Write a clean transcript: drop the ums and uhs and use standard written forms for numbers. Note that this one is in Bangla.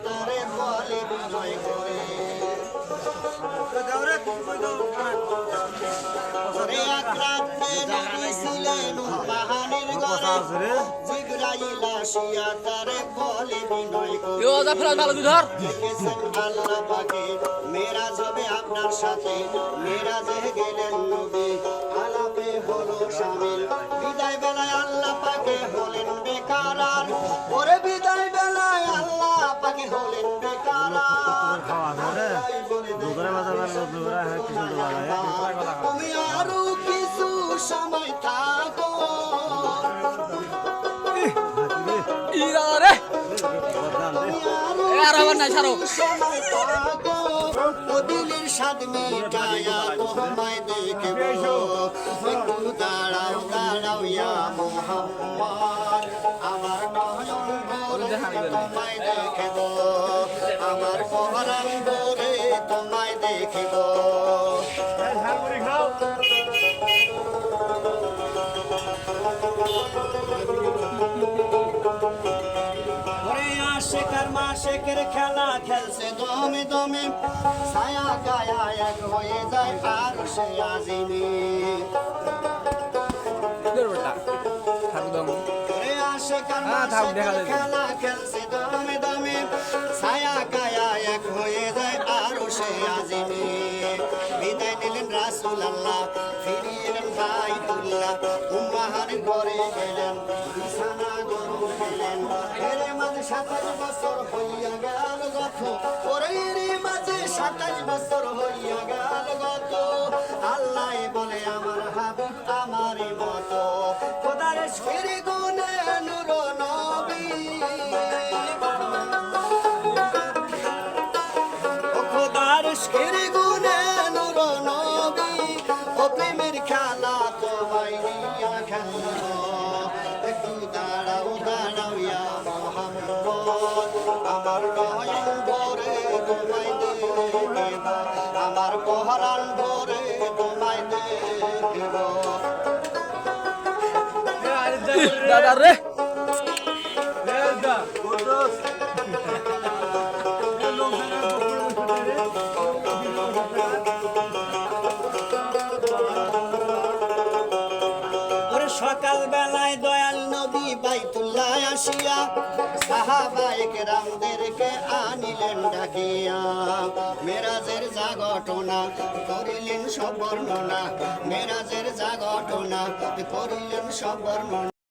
তারে বলে বিনয় করে ওরে আকরাতে নবী ছিলেন পাহাড়ের ঘরে জিবরাইল আসিয়া তারে বলে বিনয় করে ইও জাফরাজ ভালো ধর দেখেছেন আল্লাহ পাকে মেরাজ হবে আপনার সাথে মেরাজে গেলেন নবী আলাপে হলো শামিল বিদায় বেলায় আল্লাহ পাকে হলেন বেকারার ওরে বিদায় বেলায় আল্লাহ পাকে হলেন বেকারার তুমি আরো কিছু সময় থাকো ইরা রে তুমি আরো আর আবার নাই ছাড়ো সময় থাকো ও দিলের স্বাদ মিটায়া তোমায় দেখবো একটু দাঁড়াও দাঁড়াও ইয়া মোহাম্মদ আমার নয়ন ভরে তোমায় দেখবো আমার পরাণ ভরে তোমায় দেখবো ওরে আশেকার মাশেকের খেলা খেলছে দমে দমে ছায়া গায়া এক হয়ে যায় আর সে আজিমি বেটা থাকদম ওরে আশেকার থাক, দেখা মাশেকের যাবে। খেলা খেলছে দমে দমে ছায়া গায়া এক হয়ে যায় আর সে আজিমি বিদায় নিলেন রাসূল আল্লাহ ফিরে এলেন বাইতুল্লাহ উম্মাহার ঘরে গেলেন বিছানা গরম গেলেন এরে মাঝে 27 বছর হইয়া গেল গত ওরে এরে মাঝে 27 বছর হইয়া গেল গত আল্লাহ বলে আমার হাবিব আমারই মতো খোদার শিরি গুনে নূর নবী ও খোদার শিরি গুনে নূর নবী ও প্রেমের খেলা তোমায় নিয়া খেলবো একটু দাঁড়াও দাঁড়াও ইয়া মোহাম্মদ আমার নয়ন ভরে তোমায় দেখব আমার পহরান ভরে তোমায় দেখব দাদা রে ওরে সকাল বেলায় দয়াল নবী বাইতুল্লাহ আসিয়া সাহাবায়ে কেরামদেরকে আনিলেন ডাকিয়া মেরাজের যা ঘটনা করিলেন সব বর্ণনা মেরাজের যা ঘটনা করিলেন সব বর্ণনা